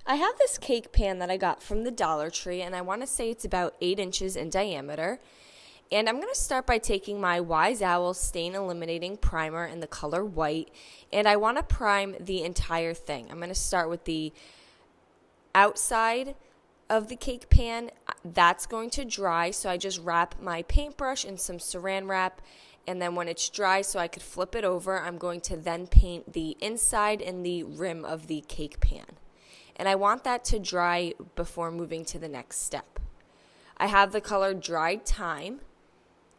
I have this cake pan that I got from the Dollar Tree, and I want to say it's about 8 inches in diameter. And I'm going to start by taking my Wise Owl Stain Eliminating Primer in the color white, and I want to prime the entire thing. I'm going to start with the outside of the cake pan. That's going to dry, so I just wrap my paintbrush in some saran wrap, and then when it's dry so I could flip it over, I'm going to then paint the inside and the rim of the cake pan. And I want that to dry before moving to the next step. I have the color Dried Thyme,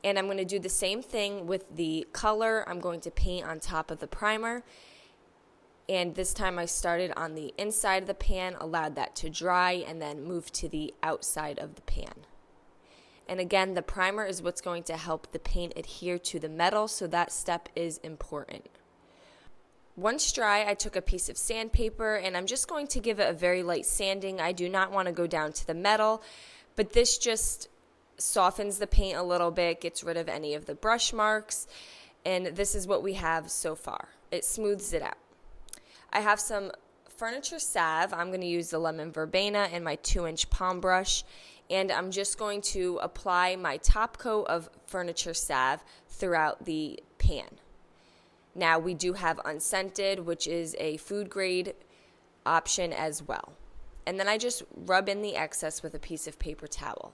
and I'm going to do the same thing with the color. I'm going to paint on top of the primer, and this time I started on the inside of the pan, allowed that to dry, and then moved to the outside of the pan. And again, the primer is what's going to help the paint adhere to the metal, so that step is important. Once dry, I took a piece of sandpaper, and I'm just going to give it a very light sanding. I do not want to go down to the metal, but this just softens the paint a little bit, gets rid of any of the brush marks, and this is what we have so far. It smooths it out. I have some furniture salve. I'm going to use the lemon verbena and my 2-inch palm brush, and I'm just going to apply my top coat of furniture salve throughout the pan. Now, we do have unscented, which is a food grade option as well. And then I just rub in the excess with a piece of paper towel.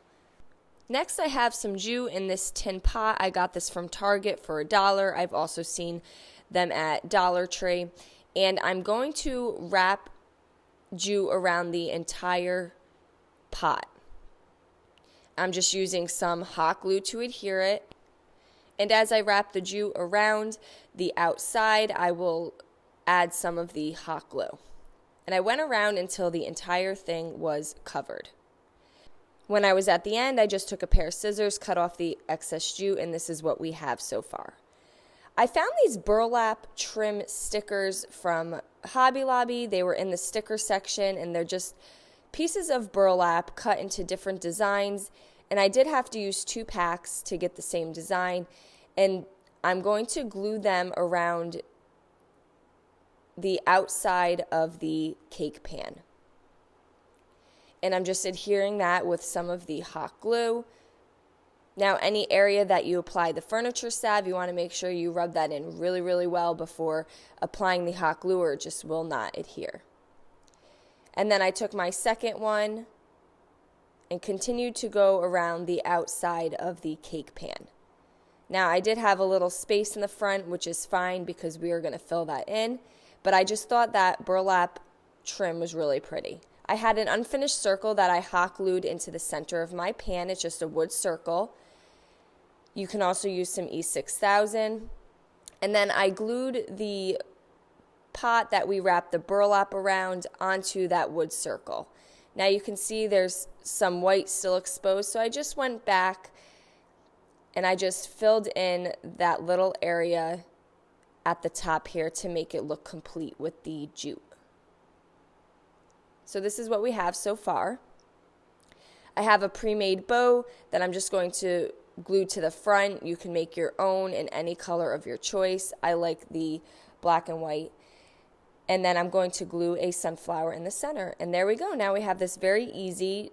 Next, I have some jus in this tin pot. I got this from Target for $1. I've also seen them at Dollar Tree. And I'm going to wrap jus around the entire pot. I'm just using some hot glue to adhere it. And as I wrap the jus around the outside, I will add some of the hot glue. And I went around until the entire thing was covered. When I was at the end, I just took a pair of scissors, cut off the excess jus, and this is what we have so far. I found these burlap trim stickers from Hobby Lobby. They were in the sticker section, and they're just pieces of burlap cut into different designs. And I did have to use 2 packs to get the same design. And I'm going to glue them around the outside of the cake pan. And I'm just adhering that with some of the hot glue. Now, any area that you apply the furniture salve, you want to make sure you rub that in really, really well before applying the hot glue, or it just will not adhere. And then I took my second one and continued to go around the outside of the cake pan. Now, I did have a little space in the front, which is fine because we are going to fill that in, but I just thought that burlap trim was really pretty. I had an unfinished circle that I hot glued into the center of my pan. It's just a wood circle. You can also use some E6000. And then I glued the pot that we wrapped the burlap around onto that wood circle. Now you can see there's some white still exposed, so I just went back and I just filled in that little area at the top here to make it look complete with the jute. So this is what we have so far. I have a pre-made bow that I'm just going to glue to the front. You can make your own in any color of your choice. I like the black and white. And then I'm going to glue a sunflower in the center. And there we go. Now we have this very easy,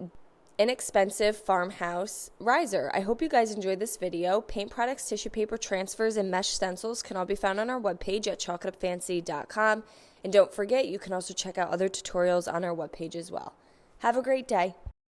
inexpensive farmhouse riser. I hope you guys enjoyed this video. Paint products, tissue paper, transfers, and mesh stencils can all be found on our webpage at chalkitupfancy.com. And don't forget, you can also check out other tutorials on our webpage as well. Have a great day.